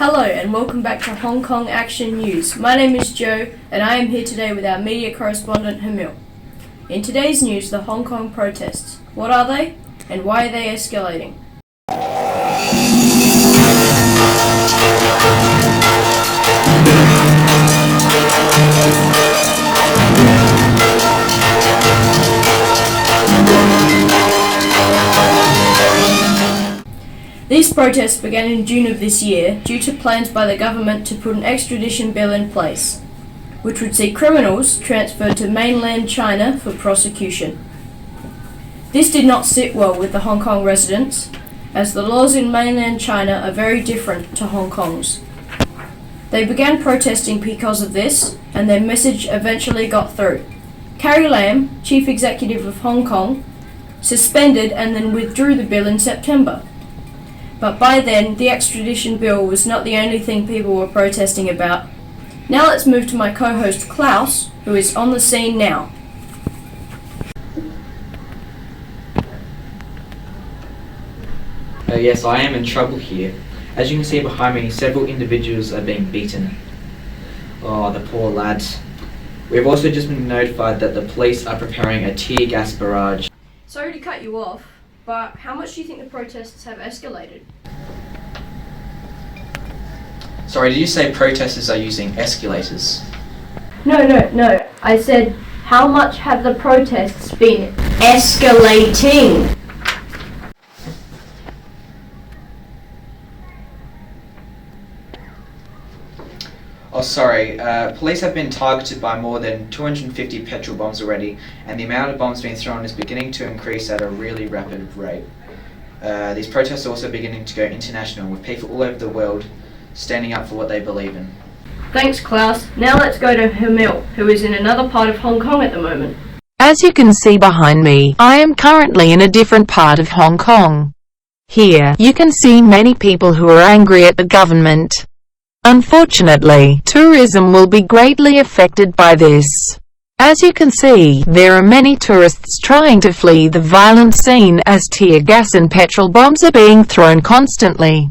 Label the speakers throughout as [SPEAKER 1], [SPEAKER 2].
[SPEAKER 1] Hello and welcome back to Hong Kong Action News. My name is Joe and I am here today with our media correspondent Hamil. In today's news, the Hong Kong protests. What are they and why are they escalating? These protests began in June of this year due to plans by the government to put an extradition bill in place, which would see criminals transferred to mainland China for prosecution. This did not sit well with the Hong Kong residents, as the laws in mainland China are very different to Hong Kong's. They began protesting because of this, and their message eventually got through. Carrie Lam, Chief Executive of Hong Kong, suspended and then withdrew the bill in September. But by then, the extradition bill was not the only thing people were protesting about. Now let's move to my co-host Klaus, who is on the scene now.
[SPEAKER 2] Yes, I am in trouble here. As you can see behind me, several individuals are being beaten. Oh, the poor lads. We've also just been notified that the police are preparing a tear gas barrage.
[SPEAKER 1] Sorry to cut you off, but how much do you think the protests have escalated?
[SPEAKER 2] Sorry, did you say protesters are using escalators?
[SPEAKER 1] No. I said, how much have the protests been escalating?
[SPEAKER 2] Oh, sorry. Police have been targeted by more than 250 petrol bombs already, and the amount of bombs being thrown is beginning to increase at a really rapid rate. These protests are also beginning to go international, with people all over the world standing up for what they believe in.
[SPEAKER 1] Thanks, Klaus. Now let's go to Hamil, who is in another part of Hong Kong at the moment.
[SPEAKER 3] As you can see behind me, I am currently in a different part of Hong Kong. Here, you can see many people who are angry at the government. Unfortunately, tourism will be greatly affected by this. As you can see, there are many tourists trying to flee the violent scene as tear gas and petrol bombs are being thrown constantly.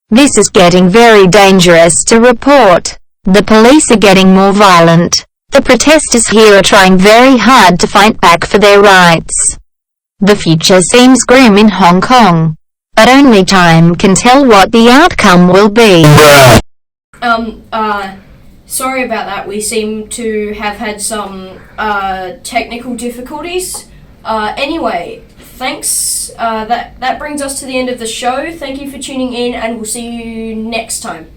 [SPEAKER 4] This is getting very dangerous to report. The police are getting more violent. The protesters here are trying very hard to fight back for their rights. The future seems grim in Hong Kong, but only time can tell what the outcome will be.
[SPEAKER 1] Sorry about that. We seem to have had some technical difficulties. Anyway, thanks. That brings us to the end of the show. Thank you for tuning in, and we'll see you next time.